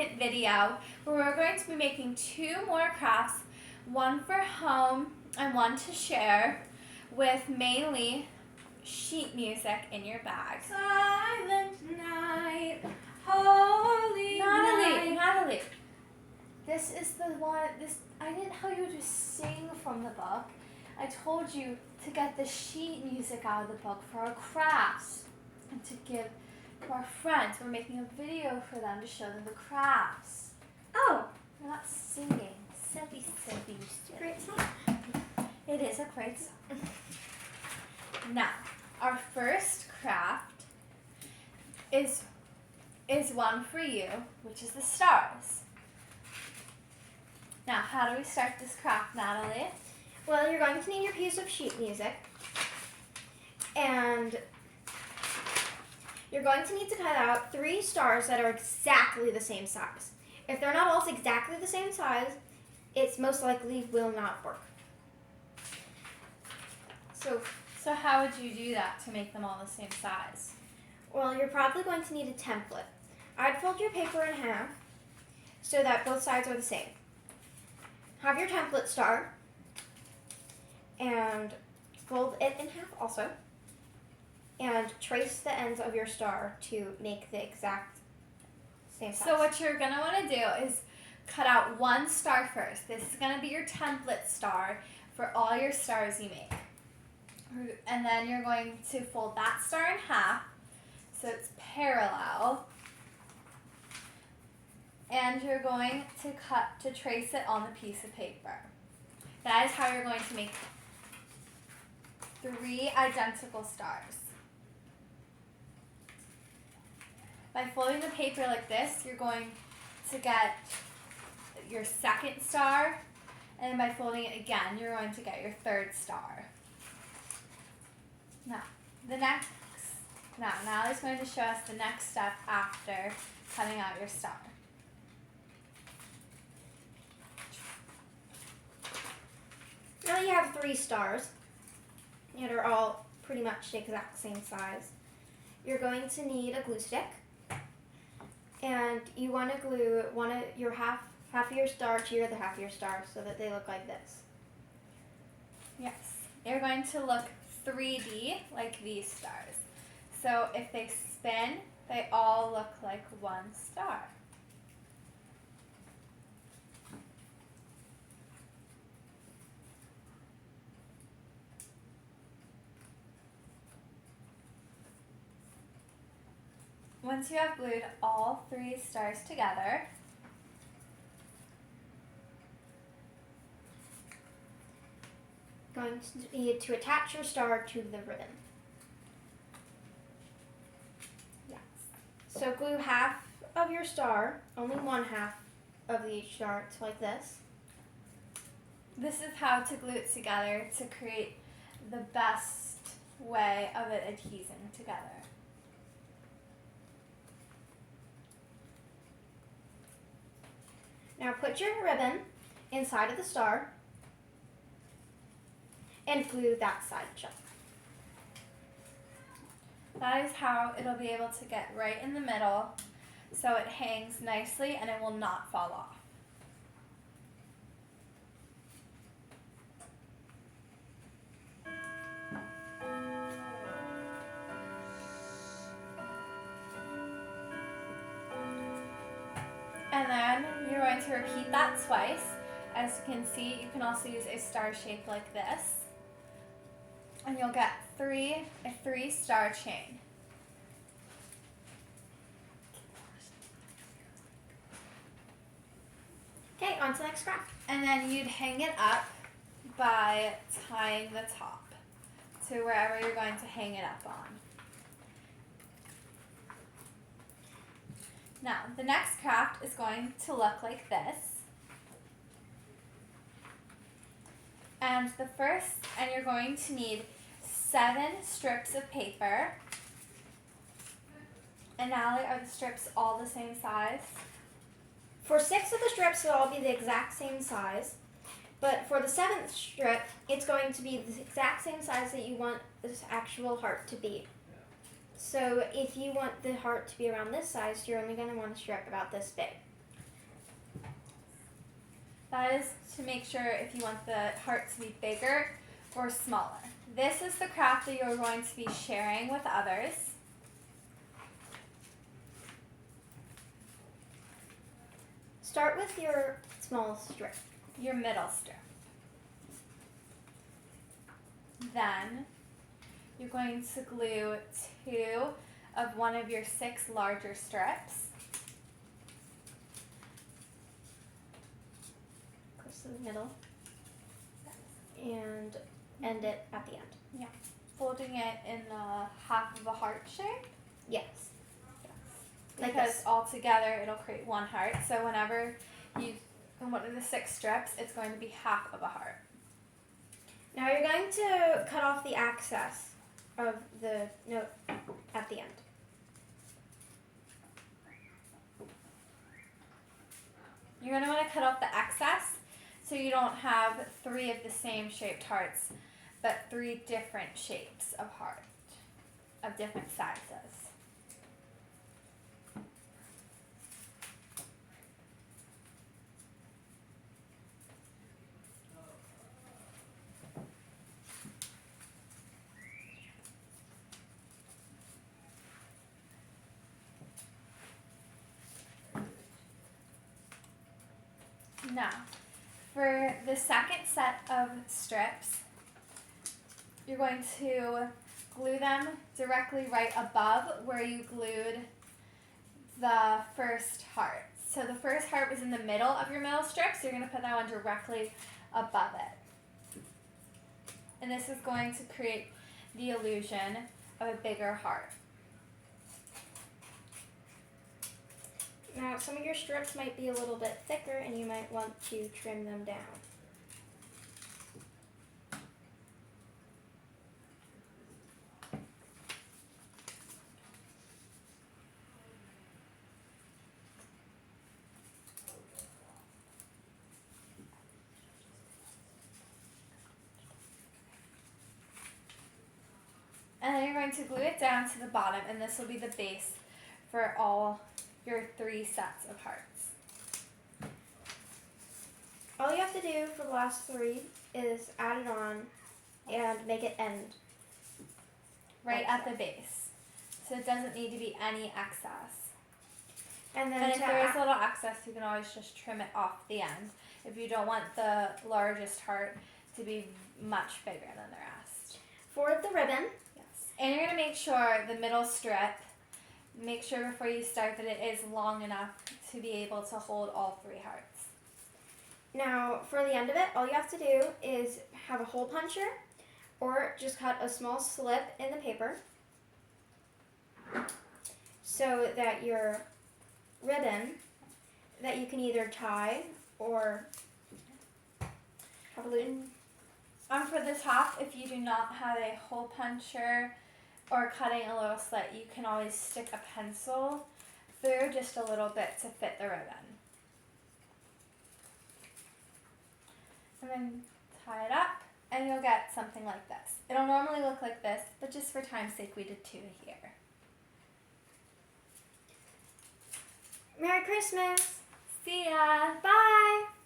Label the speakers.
Speaker 1: second video where we're going to be making 2 more crafts, one for home and one to share, with mainly sheet music in your bag.
Speaker 2: Silent night, holy night.
Speaker 1: Natalie, this is the one, I didn't tell you to sing from the book. I told you to get the sheet music out of the book for our crafts and to give to our friends. We're making a video for them to show them the crafts.
Speaker 2: Oh,
Speaker 1: We're not singing. Silly.
Speaker 2: great song.
Speaker 1: It is a great song. Now, our first craft is one for you, which is the stars. Now, how do we start this craft, Natalie?
Speaker 2: Well, you're going to need your piece of sheet music, and you're going to need to cut out 3 stars that are exactly the same size. If they're not all exactly the same size, it most likely will not work.
Speaker 1: So how would you do that to make them all the same size?
Speaker 2: Well, you're probably going to need a template. I'd fold your paper in half so that both sides are the same. Have your template star and fold it in half also, and trace the ends of your star to make the exact same size.
Speaker 1: So what you're going to want to do is cut out 1 star first. This is going to be your template star for all your stars you make. And then you're going to fold that star in half so it's parallel. And you're going to trace it on the piece of paper. That is how you're going to make 3 identical stars. By folding the paper like this, you're going to get your second star, and by folding it again, you're going to get your 3rd star. Now, Natalie's going to show us the next step after cutting out your star.
Speaker 2: Now that you have 3 stars, and are all pretty much the exact same size, you're going to need a glue stick, and you want to glue half of your star to your other half of your star so that they look like this.
Speaker 1: Yes, they're going to look 3D like these stars. So if they spin, they all look like 1 star. Once you have glued all 3 stars together,
Speaker 2: Going to need to attach your star to the ribbon.
Speaker 1: yes,
Speaker 2: So glue half of your star, only 1/2 of each star, to like this.
Speaker 1: this is how to glue it together to create the best way of it adhesing together.
Speaker 2: Now put your ribbon inside of the star and glue that side shut.
Speaker 1: That is how it'll be able to get right in the middle so it hangs nicely and it will not fall off. And then you're going to repeat that twice. As you can see, you can also use a star shape like this. And you'll get a 3-star chain.
Speaker 2: Okay, on to the next craft.
Speaker 1: And then you'd hang it up by tying the top to wherever you're going to hang it up on. Now, the next craft is going to look like this. And you're going to need 7 strips of paper. And Natalie, are the strips all the same size?
Speaker 2: For 6 of the strips, they'll all be the exact same size. But for the 7th strip, it's going to be the exact same size that you want this actual heart to be. So if you want the heart to be around this size, you're only going to want a strip about this big.
Speaker 1: That is to make sure if you want the heart to be bigger or smaller. This is the craft that you're going to be sharing with others.
Speaker 2: Start with your small strip.
Speaker 1: Your middle strip. Then you're going to glue 2 of one of your 6 larger strips.
Speaker 2: Close to the middle. And end it at the end.
Speaker 1: Yeah. Folding it in the half of a heart shape.
Speaker 2: Yes. Like
Speaker 1: Because
Speaker 2: this.
Speaker 1: all together it'll create one heart. So whenever you, in one of the 6 strips, it's going to be half of a heart.
Speaker 2: Now you're going to cut off the excess of the note at the end.
Speaker 1: You're going to want to cut off the excess so you don't have 3 of the same shaped hearts, but 3 different shapes of heart, of different sizes. Now, for the second set of strips, you're going to glue them directly right above where you glued the first heart. So the first heart was in the middle of your middle strip, so you're going to put that one directly above it. And this is going to create the illusion of a bigger heart.
Speaker 2: Now some of your strips might be a little bit thicker and you might want to trim them down.
Speaker 1: And then you're going to glue it down to the bottom, and this will be the base for all your 3 sets of hearts.
Speaker 2: All you have to do for the last 3 is add it on and make it end.
Speaker 1: Right
Speaker 2: Like
Speaker 1: at
Speaker 2: so.
Speaker 1: the base. So it doesn't need to be any excess.
Speaker 2: And then
Speaker 1: And if
Speaker 2: to
Speaker 1: there is a little excess, you can always just trim it off the end if you don't want the largest heart to be much bigger than the rest.
Speaker 2: for the ribbon,
Speaker 1: Yes. And you're going to make sure the middle strip, make sure before you start that it is long enough to be able to hold all 3 hearts.
Speaker 2: now for the end of it, all you have to do is have a hole puncher or just cut a small slip in the paper so that your ribbon that you can either tie or have a loop.
Speaker 1: For the top, if you do not have a hole puncher or cutting a little slit, you can always stick a pencil through just a little bit to fit the ribbon. And then tie it up, and you'll get something like this. It'll normally look like this, but just for time's sake, we did 2 here.
Speaker 2: Merry Christmas!
Speaker 1: See ya!
Speaker 2: Bye!